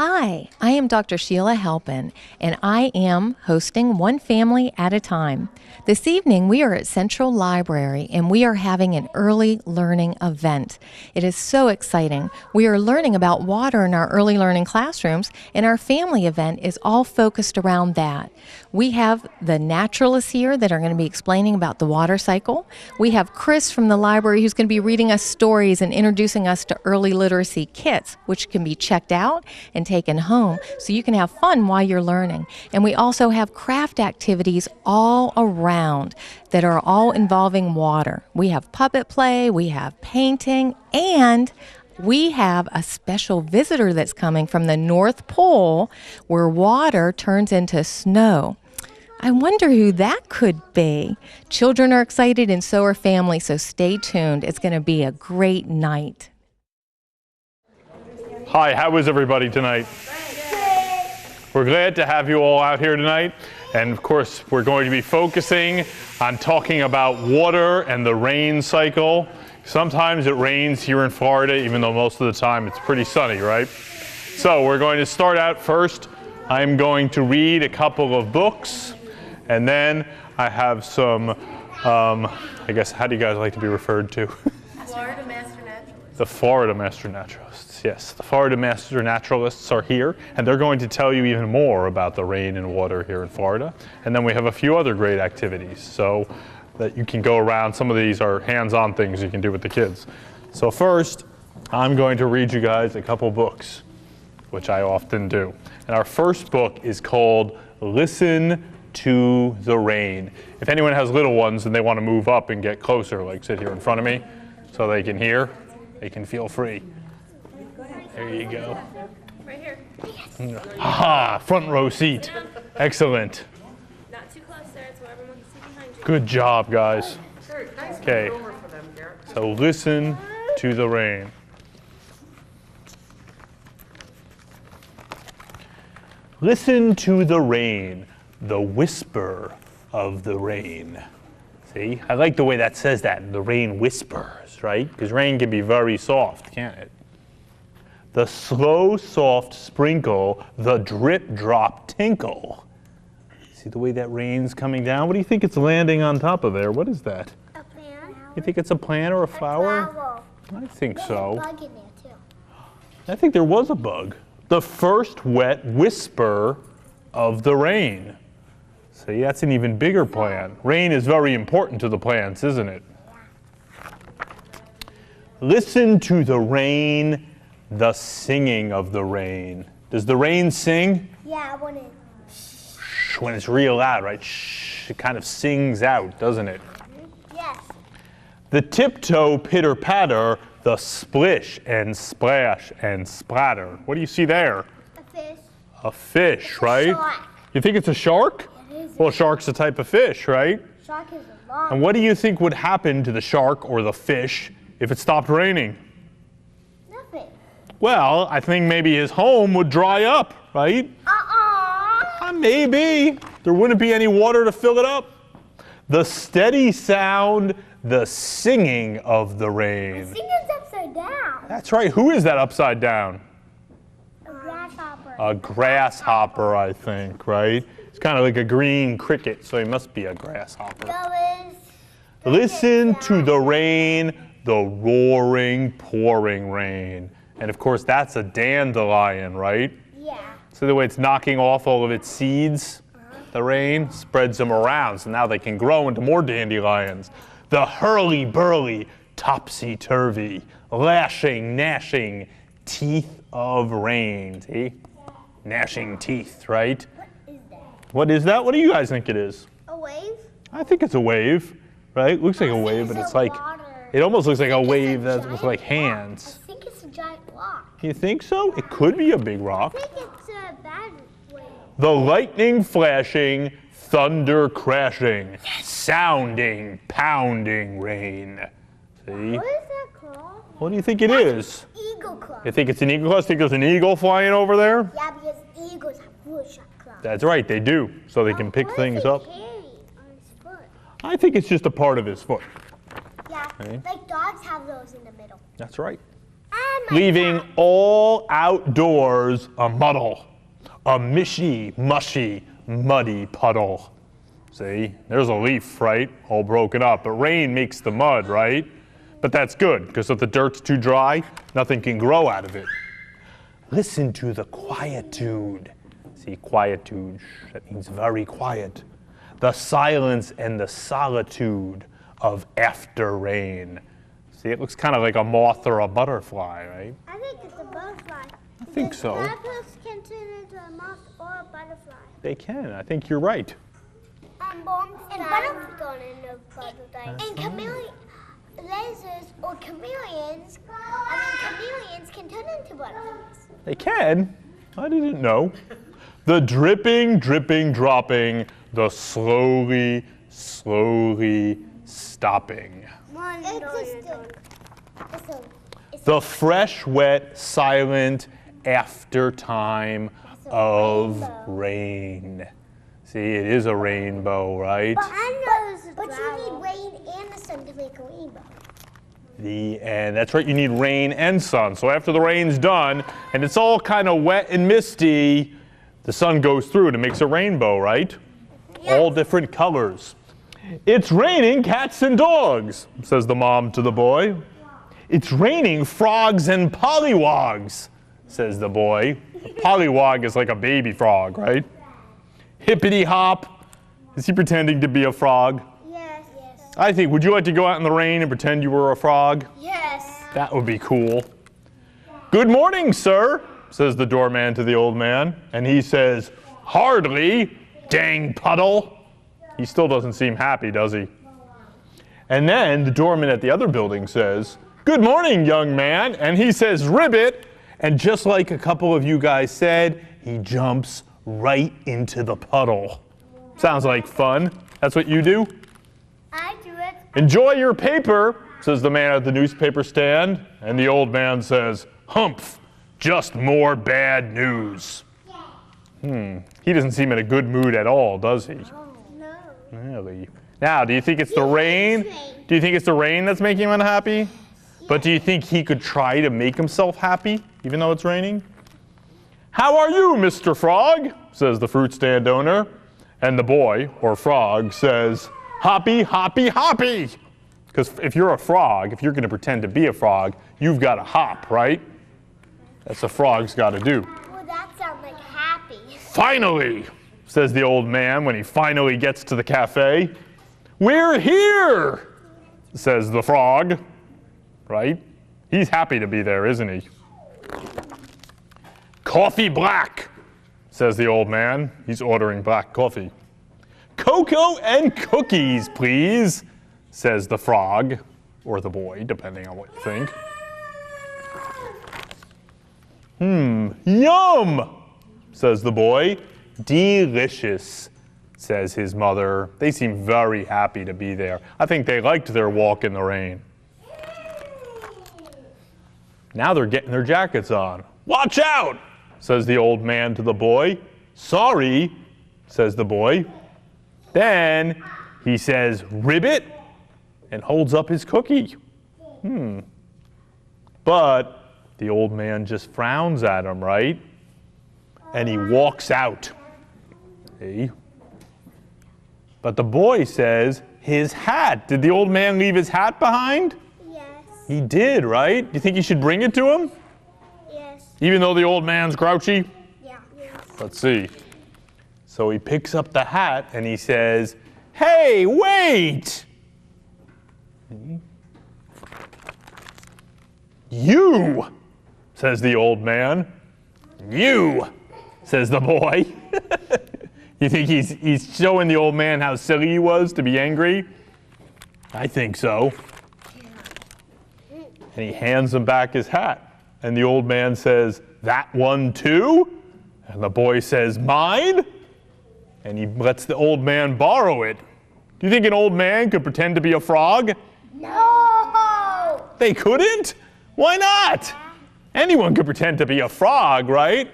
Hi, I am Dr. Sheila Halpin, and I am hosting One Family at a Time. This evening, we are at Central Library, and we are having an early learning event. It is so exciting. We are learning about water in our early learning classrooms, and our family event is all focused around that. We have the naturalists here that are going to be explaining about the water cycle. We have Chris from the library who's going to be reading us stories and introducing us to early literacy kits, which can be checked out and taken home so you can have fun while you're learning. And we also have craft activities all around that are all involving water. We have puppet play, we have painting, and we have a special visitor that's coming from the North Pole where water turns into snow. I wonder who that could be. Children are excited and so are families, so stay tuned. It's going to be a great night. Hi, how is everybody tonight? We're glad to have you all out here tonight. And of course, we're going to be focusing on talking about water and the rain cycle. Sometimes it rains here in Florida, even though most of the time it's pretty sunny, right? So we're going to start out first. I'm going to read a couple of books, and then I have some, I guess, how do you guys like to be referred to? Florida Master Naturalists. The Florida Master Naturalists, yes. The Florida Master Naturalists are here, and they're going to tell you even more about the rain and water here in Florida. And then we have a few other great activities so that you can go around. Some of these are hands-on things you can do with the kids. So first, I'm going to read you guys a couple books, which I often do. And our first book is called Listen to the Rain. If anyone has little ones and they want to move up and get closer, like sit here in front of me so they can hear, they can feel free. There you go. Right here. Ha! Front row seat. Excellent. Not too close, sir, so everyone can see behind you. Good job, guys. Okay. So listen to the rain. Listen to the rain, the whisper of the rain. See, I like the way that says that, the rain whispers, right? Because rain can be very soft, can't it? The slow, soft sprinkle, the drip, drop, tinkle. See the way that rain's coming down? What do you think it's landing on top of there? What is that? A plant. You think it's a plant or a flower? Flower. I think so. There's a bug in there too. I think there was a bug. The first wet whisper of the rain. See, that's an even bigger plant. Rain is very important to the plants, isn't it? Listen to the rain, the singing of the rain. Does the rain sing? Yeah, When it's real loud, right? Shh, it kind of sings out, doesn't it? Yes. The tiptoe pitter-patter, the splish and splash and splatter. What do you see there? A fish. A fish, right? Shark. You think it's a shark? It is. Well, shark's a type of fish, right? Shark is a long. And what do you think would happen to the shark or the fish if it stopped raining? Nothing. Well, I think maybe his home would dry up, right? Maybe. There wouldn't be any water to fill it up. The steady sound, the singing of the rain. Singing's upside down. That's right. Who is that upside down? A grasshopper. A grasshopper, I think, right? It's kind of like a green cricket, so he must be a grasshopper. Listen to the rain, the roaring, pouring rain. And of course, that's a dandelion, right? Yeah. See the way it's knocking off all of its seeds? The rain spreads them around, so now they can grow into more dandelions. The hurly-burly, topsy-turvy, lashing, gnashing teeth of rain. See? Gnashing teeth, right? What is that? What is that? What do you guys think it is? A wave? I think it's a wave, right? Looks like a wave, but it's like, it almost looks like a wave that's with like hands. I think it's a giant rock. You think so? It could be a big rock. I think it's a bad wave. The lightning flashing, thunder crashing, sounding, pounding rain. See? What is that called? What do you think it is? Eagle club. You think it's an eagle? I think there's an eagle flying over there? Yeah, because eagles have bullshot clubs. That's right, they do. So they can pick things up. What is he carrying on his foot? I think it's just a part of his foot. Yeah, Okay. like dogs have those in the middle. That's right. leaving all outdoors a muddle, a mishy, mushy, muddy puddle. See, there's a leaf, right? All broken up. But rain makes the mud, right? But that's good, because if the dirt's too dry, nothing can grow out of it. Listen to the quietude. See, quietude, that means very quiet. The silence and the solitude of after rain. See, it looks kind of like a moth or a butterfly, right? I think it's a butterfly. I think so. Caterpillars can turn into a moth or a butterfly. They can. I think you're right. And butterflies gone into butterflies. And chameleons or chameleons can turn into butterflies. They can? I didn't know. The dripping, dripping, dropping, the slowly, slowly stopping. The fresh, wet, silent after time of rain. See, it is a rainbow, right? But you need rain and the sun to make a rainbow. And that's right, you need rain and sun. So after the rain's done, and it's all kind of wet and misty, the sun goes through and it makes a rainbow, right? Yes. All different colors. It's raining cats and dogs, says the mom to the boy. It's raining frogs and pollywogs, says the boy. A pollywog is like a baby frog, right? Hippity hop. Is he pretending to be a frog? Yes. I think, would you like to go out in the rain and pretend you were a frog? Yes. That would be cool. Good morning, sir, says the doorman to the old man. And he says, hardly, dang puddle. He still doesn't seem happy, does he? And then the doorman at the other building says, good morning, young man. And he says, ribbit. And just like a couple of you guys said, he jumps right into the puddle. Sounds like fun. That's what you do? I do it. Enjoy your paper, says the man at the newspaper stand. And the old man says, humph, just more bad news. He doesn't seem in a good mood at all, does he? No. Really? Now, do you think it's the rain? Do you think it's the rain that's making him unhappy? But do you think he could try to make himself happy, even though it's raining? How are you, Mr. Frog? Says the fruit stand owner. And the boy, or frog, says, hoppy, hoppy, hoppy. Because if you're a frog, if you're going to pretend to be a frog, you've got to hop, right? That's what frogs got to do. Well, that sounds like happy. Finally, says the old man when he finally gets to the cafe. We're here, says the frog. Right? He's happy to be there, isn't he? Coffee black, says the old man. He's ordering black coffee. Cocoa and cookies, please, says the frog, or the boy, depending on what you think. Yum, says the boy. Delicious, says his mother. They seem very happy to be there. I think they liked their walk in the rain. Now they're getting their jackets on. Watch out, says the old man to the boy. Sorry, says the boy. Then he says, ribbit, and holds up his cookie. But the old man just frowns at him, right? And he walks out. See? But the boy says, his hat. Did the old man leave his hat behind? He did, right? Do you think you should bring it to him? Yes. Even though the old man's grouchy? Yeah. Yes. Let's see. So he picks up the hat and he says, hey, wait! You, says the old man. You, says the boy. You think he's showing the old man how silly he was to be angry? I think so. And he hands him back his hat. And the old man says, that one too? And the boy says, mine? And he lets the old man borrow it. Do you think an old man could pretend to be a frog? No! They couldn't? Why not? Anyone could pretend to be a frog, right?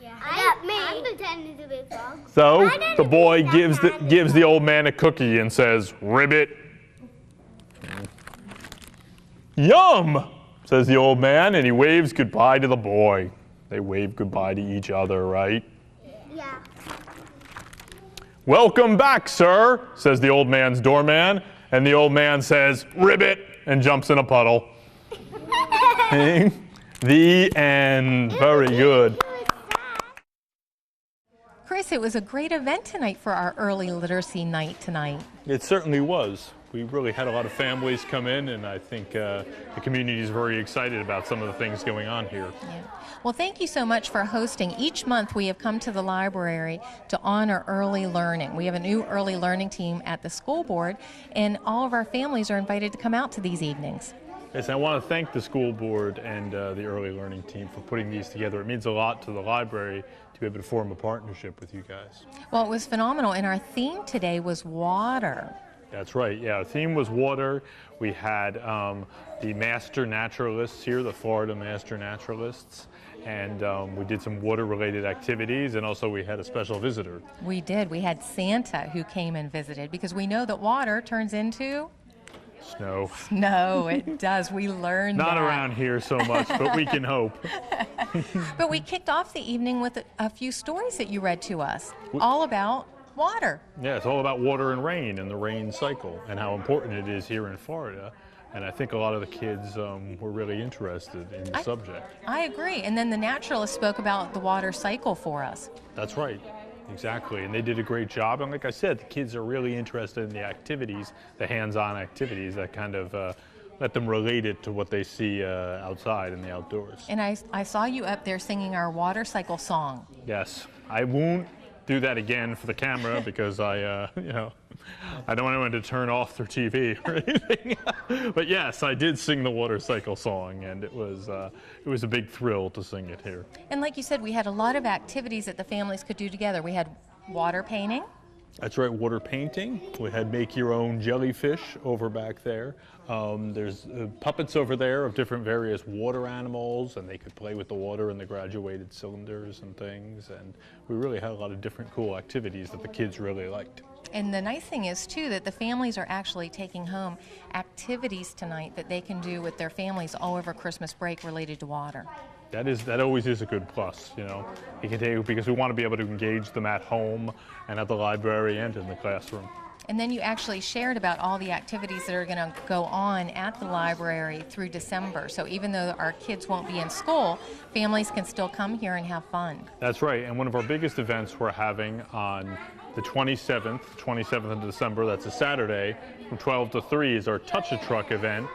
Yeah. I'm pretending to be a frog. So the boy gives the old man a cookie and says, ribbit. Yum, says the old man, and he waves goodbye to the boy. They wave goodbye to each other, right? Yeah. Welcome back, sir, says the old man's doorman. And the old man says, ribbit, and jumps in a puddle. The end. Very good. Chris, it was a great event tonight for our early literacy night tonight. It certainly was. We really had a lot of families come in, and I think the community is very excited about some of the things going on here. Yeah. Well, thank you so much for hosting. Each month we have come to the library to honor early learning. We have a new early learning team at the school board, and all of our families are invited to come out to these evenings. Yes, I want to thank the school board and the early learning team for putting these together. It means a lot to the library to be able to form a partnership with you guys. Well, it was phenomenal, and our theme today was water. That's right, yeah, our theme was water. We had the master naturalists here, the Florida master naturalists, and we did some water-related activities, and also we had a special visitor. We did. We had Santa who came and visited, because we know that water turns into Snow. snow. It does. We learned Not that. around here so much, but we can hope. But we kicked off the evening with a few stories that you read to us, all about water. Yeah, it's all about water and rain and the rain cycle and how important it is here in Florida. And I think a lot of the kids were really interested in the subject. I agree. And then the naturalist spoke about the water cycle for us. That's right. Exactly, and they did a great job. And like I said, the kids are really interested in the activities, the hands-on activities that kind of let them relate it to what they see outside in the outdoors. And I saw you up there singing our water cycle song. Yes, I won't do that again for the camera because I don't want anyone to turn off their TV or anything. But yes, I did sing the water cycle song, and it was a big thrill to sing it here. And like you said, we had a lot of activities that the families could do together. We had water painting. That's right, water painting. We had make your own jellyfish over back there. There's puppets over there of different various water animals, and they could play with the water in the graduated cylinders and things. And we really had a lot of different cool activities that the kids really liked. And the nice thing is, too, that the families are actually taking home activities tonight that they can do with their families all over Christmas break related to water. That always is a good plus, you know. You can take, because we want to be able to engage them at home and at the library and in the classroom. And then you actually shared about all the activities that are going to go on at the library through December. So even though our kids won't be in school, families can still come here and have fun. That's right, and one of our biggest events we're having on the 27th of December, that's a Saturday, from 12 to 3 is our Touch a Truck event,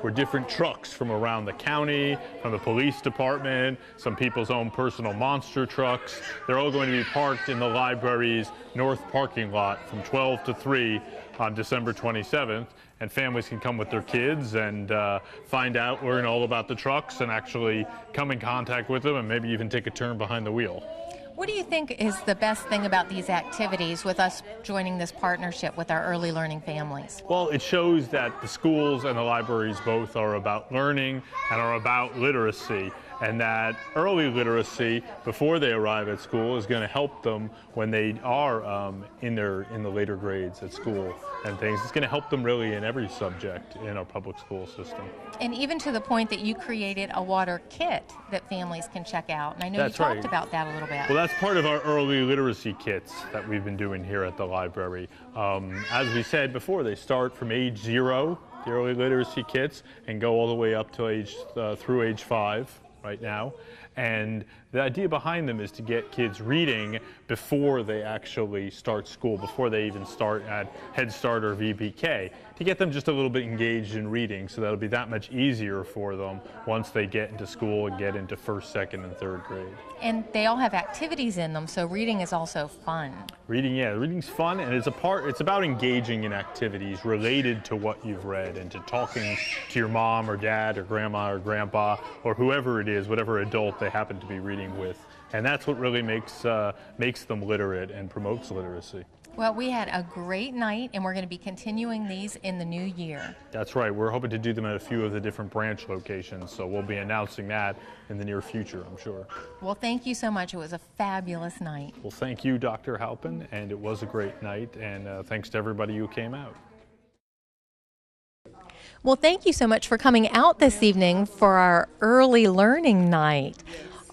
where different trucks from around the county, from the police department, some people's own personal monster trucks, they're all going to be parked in the library's north parking lot from 12 to 3 on December 27th. And families can come with their kids and learn all about the trucks and actually come in contact with them and maybe even take a turn behind the wheel. What do you think is the best thing about these activities with us joining this partnership with our early learning families? Well, it shows that the schools and the libraries both are about learning and are about literacy, and that early literacy before they arrive at school is going to help them when they are in the later grades at school and things. It's going to help them really in every subject in our public school system. And even to the point that you created a water kit that families can check out. And I know That's you talked right. about that a little bit. Well, that's part of our early literacy kits that we've been doing here at the library. As we said before, they start from age 0, the early literacy kits, and go all the way up to through age 5 right now. And the idea behind them is to get kids reading before they actually start school, before they even start at Head Start or VPK, to get them just a little bit engaged in reading, so that'll be that much easier for them once they get into school and get into 1st, 2nd, and 3rd grade. And they all have activities in them, so reading is also fun. Reading's fun, and it's about engaging in activities related to what you've read and to talking to your mom or dad or grandma or grandpa or whoever it is, whatever adult they happen to be reading with. And that's what really makes them literate and promotes literacy. Well, we had a great night, and we're going to be continuing these in the new year. That's right. We're hoping to do them at a few of the different branch locations, so we'll be announcing that in the near future, I'm sure. Well, thank you so much. It was a fabulous night. Well, thank you, Dr. Halpin, and it was a great night, and thanks to everybody who came out. Well, thank you so much for coming out this evening for our early learning night.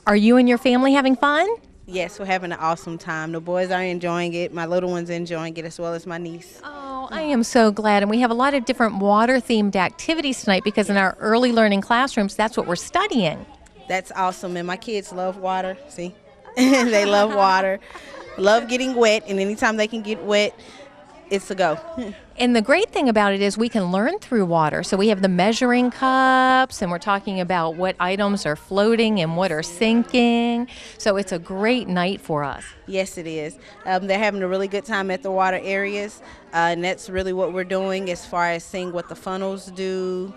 Are you and your family having fun? Yes, we're having an awesome time. The boys are enjoying it. My little one's enjoying it as well as my niece. Oh, I am so glad. And we have a lot of different water-themed activities tonight because in our early learning classrooms, that's what we're studying. That's awesome. And my kids love water. See? They love water, love getting wet. And anytime they can get wet, it's a go. And the great thing about it is we can learn through water. So we have the measuring cups, and we're talking about what items are floating and what are sinking. So it's a great night for us. Yes, it is. They're having a really good time at the water areas, and that's really what we're doing as far as seeing what the funnels do,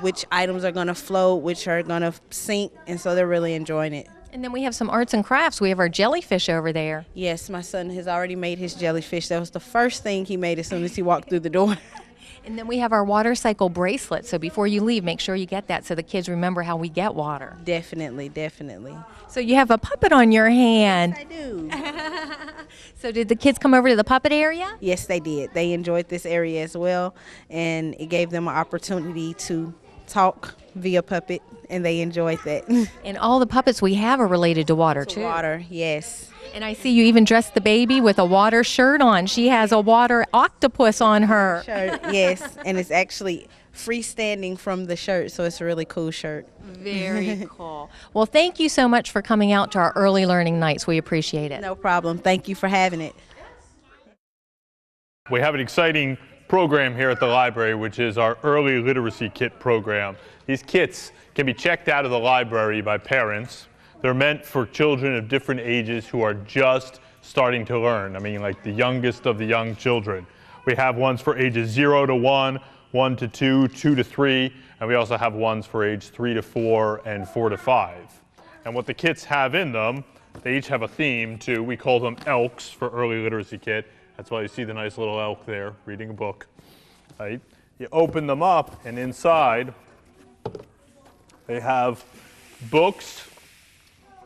which items are going to float, which are going to sink, and so they're really enjoying it. And then we have some arts and crafts. We have our jellyfish over there. Yes, my son has already made his jellyfish. That was the first thing he made as soon as he walked through the door. And then we have our water cycle bracelet. So before you leave, make sure you get that so the kids remember how we get water. Definitely, definitely. So you have a puppet on your hand. I do. So did the kids come over to the puppet area? Yes, they did. They enjoyed this area as well, and it gave them an opportunity to talk via puppet, and they enjoyed that. And all the puppets we have are related to water, too. Water, yes. And I see you even dressed the baby with a water shirt on. She has a water octopus on her. Shirt, yes, and it's actually freestanding from the shirt, so it's a really cool shirt. Very cool. Well, thank you so much for coming out to our early learning nights. We appreciate it. No problem. Thank you for having it. We have an exciting program here at the library, which is our early literacy kit program. These kits can be checked out of the library by parents. They're meant for children of different ages who are just starting to learn. I mean, like the youngest of the young children. We have ones for ages 0 to 1, 1 to 2, 2 to 3, and we also have ones for age 3 to 4 and 4 to 5. And what the kits have in them, they each have a theme too. We call them ELKs for early literacy kit. That's why you see the nice little elk there reading a book. Right? You open them up, and inside they have books,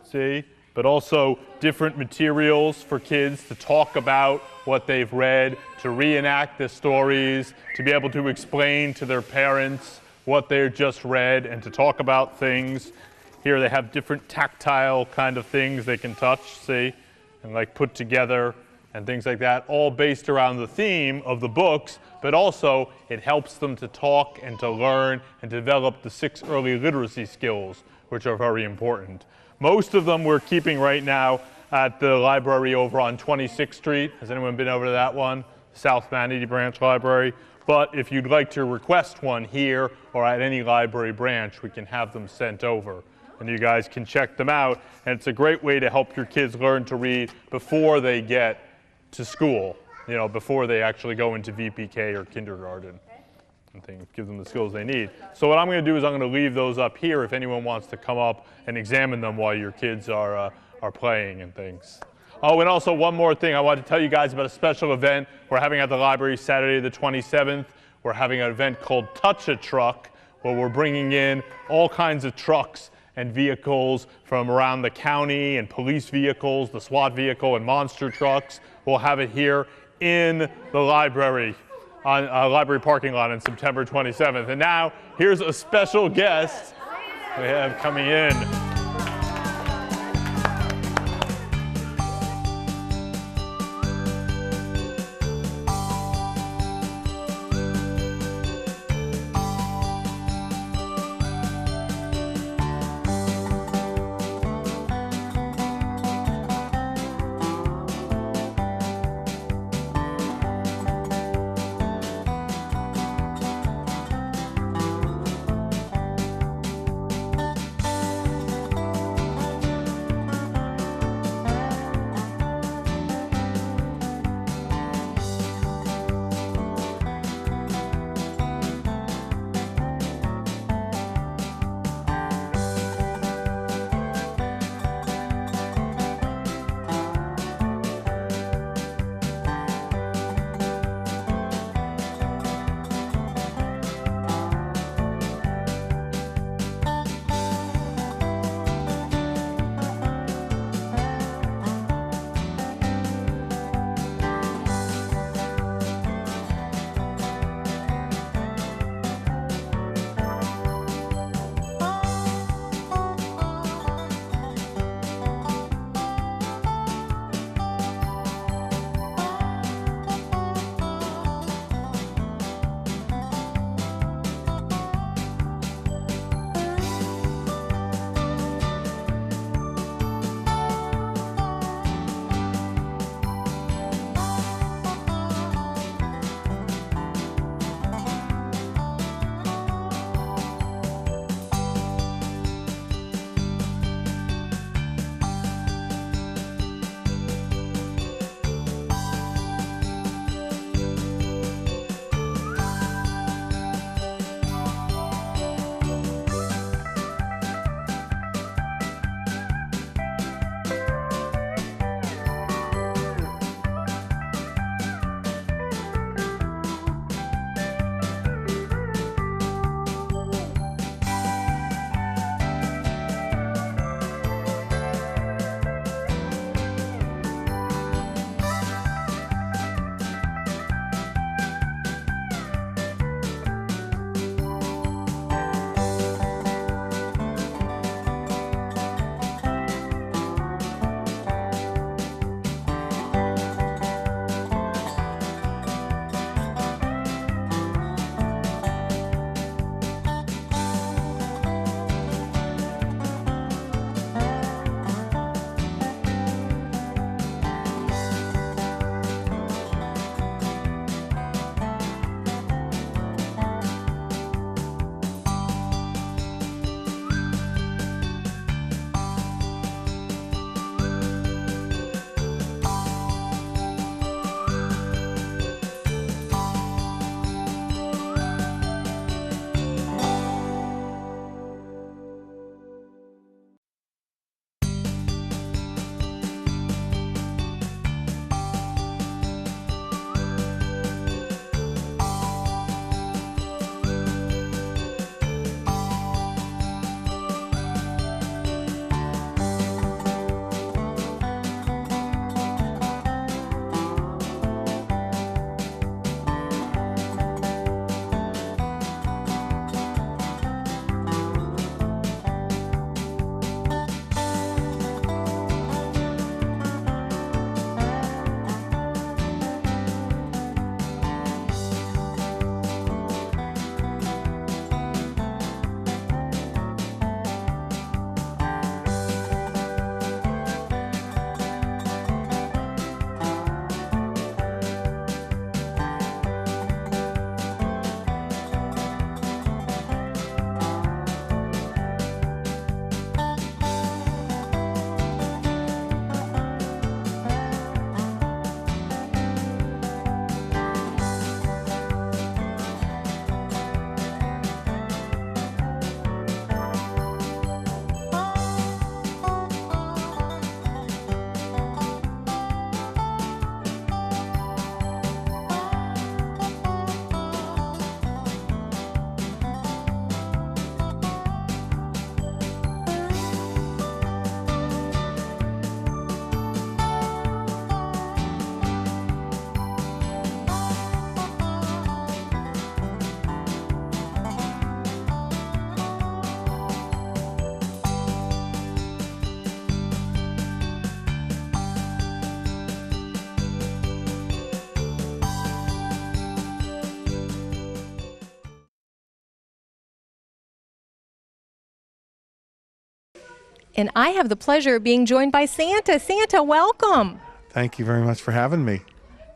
see, but also different materials for kids to talk about what they've read, to reenact the stories, to be able to explain to their parents what they've just read, and to talk about things. Here they have different tactile kind of things they can touch, see, and like put together and things like that, all based around the theme of the books, but also it helps them to talk and to learn and develop the 6 early literacy skills, which are very important. Most of them we're keeping right now at the library over on 26th Street. Has anyone been over to that one? South Vanity Branch Library. But if you'd like to request one here or at any library branch, we can have them sent over. And you guys can check them out. And it's a great way to help your kids learn to read before they get to school, you know, before they actually go into VPK or kindergarten and things, give them the skills they need. So what I'm going to do is I'm going to leave those up here if anyone wants to come up and examine them while your kids are playing and things. Oh, and also one more thing. I want to tell you guys about a special event we're having at the library Saturday the 27th. We're having an event called Touch a Truck, where we're bringing in all kinds of trucks and vehicles from around the county, and police vehicles, the SWAT vehicle, and monster trucks. We'll have it here in the library, on library parking lot on September 27th. And now, here's a special guest we have coming in. And I have the pleasure of being joined by Santa. Santa, welcome. Thank you very much for having me.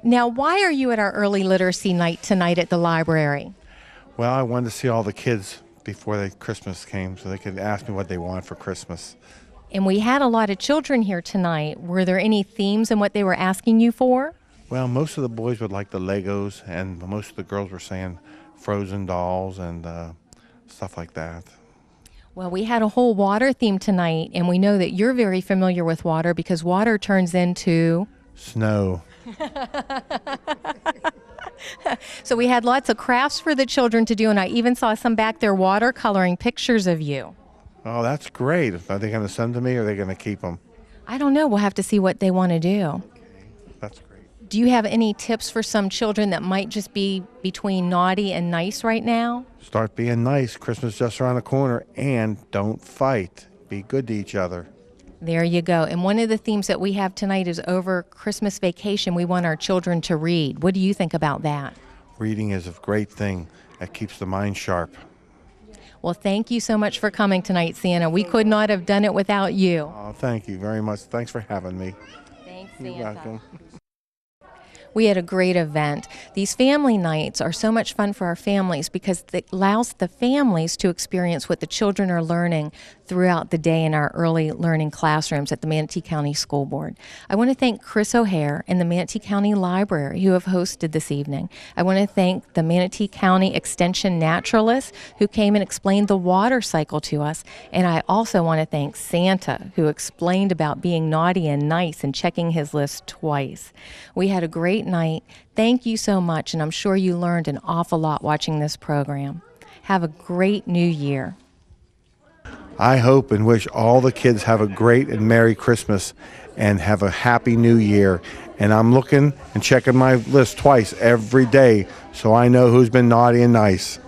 Now, why are you at our early literacy night tonight at the library? Well, I wanted to see all the kids before Christmas came so they could ask me what they want for Christmas. And we had a lot of children here tonight. Were there any themes in what they were asking you for? Well, most of the boys would like the Legos, and most of the girls were saying Frozen dolls and stuff like that. Well, we had a whole water theme tonight, and we know that you're very familiar with water because water turns into Snow. So we had lots of crafts for the children to do, and I even saw some back there watercoloring pictures of you. Oh, that's great. Are they going to send them to me or are they going to keep them? I don't know. We'll have to see what they want to do. That's great. Do you have any tips for some children that might just be between naughty and nice right now? Start being nice. Christmas just around the corner, and don't fight. Be good to each other. There you go. And one of the themes that we have tonight is over Christmas vacation, we want our children to read. What do you think about that? Reading is a great thing. It keeps the mind sharp. Well, thank you so much for coming tonight, Santa. We could not have done it without you. Oh, thank you very much. Thanks for having me. Thanks, You're welcome. We had a great event. These family nights are so much fun for our families because it allows the families to experience what the children are learning throughout the day in our early learning classrooms at the Manatee County School Board. I want to thank Chris O'Hare and the Manatee County Library who have hosted this evening. I want to thank the Manatee County Extension Naturalists who came and explained the water cycle to us. And I also want to thank Santa who explained about being naughty and nice and checking his list twice. We had a great night. Thank you so much, and I'm sure you learned an awful lot watching this program. Have a great new year. I hope and wish all the kids have a great and Merry Christmas and have a Happy New Year. And I'm looking and checking my list twice every day so I know who's been naughty and nice.